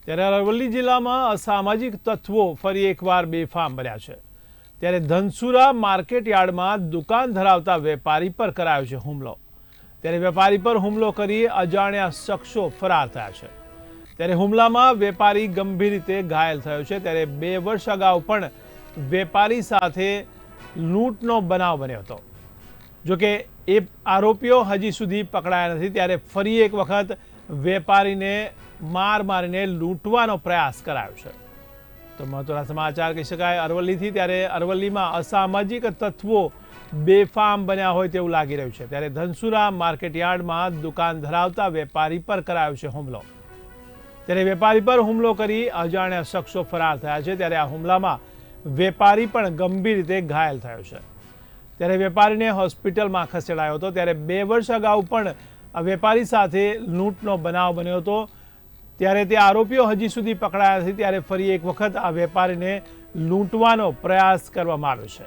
ત્યારે અરવલ્લી જિલ્લામાં અસામાજિક તત્વો ફરી એકવાર બેફામ બન્યા છે। ત્યારે ધનસુરા માર્કેટ યાર્ડમાં દુકાન ધરાવતા વેપારી પર કરાયો છે હુમલો। ત્યારે વેપારી પર હુમલો કરી અજાણ્યા શખ્સો ફરાર થયા છે। ત્યારે હુમલામાં વેપારી ગંભીર રીતે ઘાયલ થયો છે। ત્યારે 2 વર્ષ અગાઉ પણ વેપારી સાથે લૂંટનો બનાવ બન્યો હતો। જોકે એ આરોપીઓ હજી સુધી પકડાયા નથી। ત્યારે ફરી એક વખત વેપારીને માર મારીને લૂંટવાનો પ્રયાસ કરાયો છે। તો મહત્વના સમાચાર કહી શકાય અરવલ્લીથી। ત્યારે અરવલ્લીમાં અસામાજિક તત્વો બેફામ બન્યા હોય તેવું લાગી રહ્યું છે। ત્યારે ધનસુરા માર્કેટ યાર્ડમાં દુકાન ધરાવતા વેપારી પર કરાયો છે હુમલો। ત્યારે વેપારી પર હુમલો કરી અજાણ્યા શખ્સો ફરાર થયા છે। ત્યારે આ હુમલામાં વેપારી પણ ગંભીર રીતે ઘાયલ થયો છે। ત્યારે વેપારીને હોસ્પિટલમાં ખસેડાયો હતો। ત્યારે 2 વર્ષ અગાઉ પણ આ વેપારી સાથે લૂંટનો બનાવ બન્યો હતો। ત્યારે તે આરોપીઓ હજી સુધી પકડાયા નથી। ત્યારે ફરી એક વખત આ વેપારીને લૂંટવાનો પ્રયાસ કરવામાં આવ્યો છે।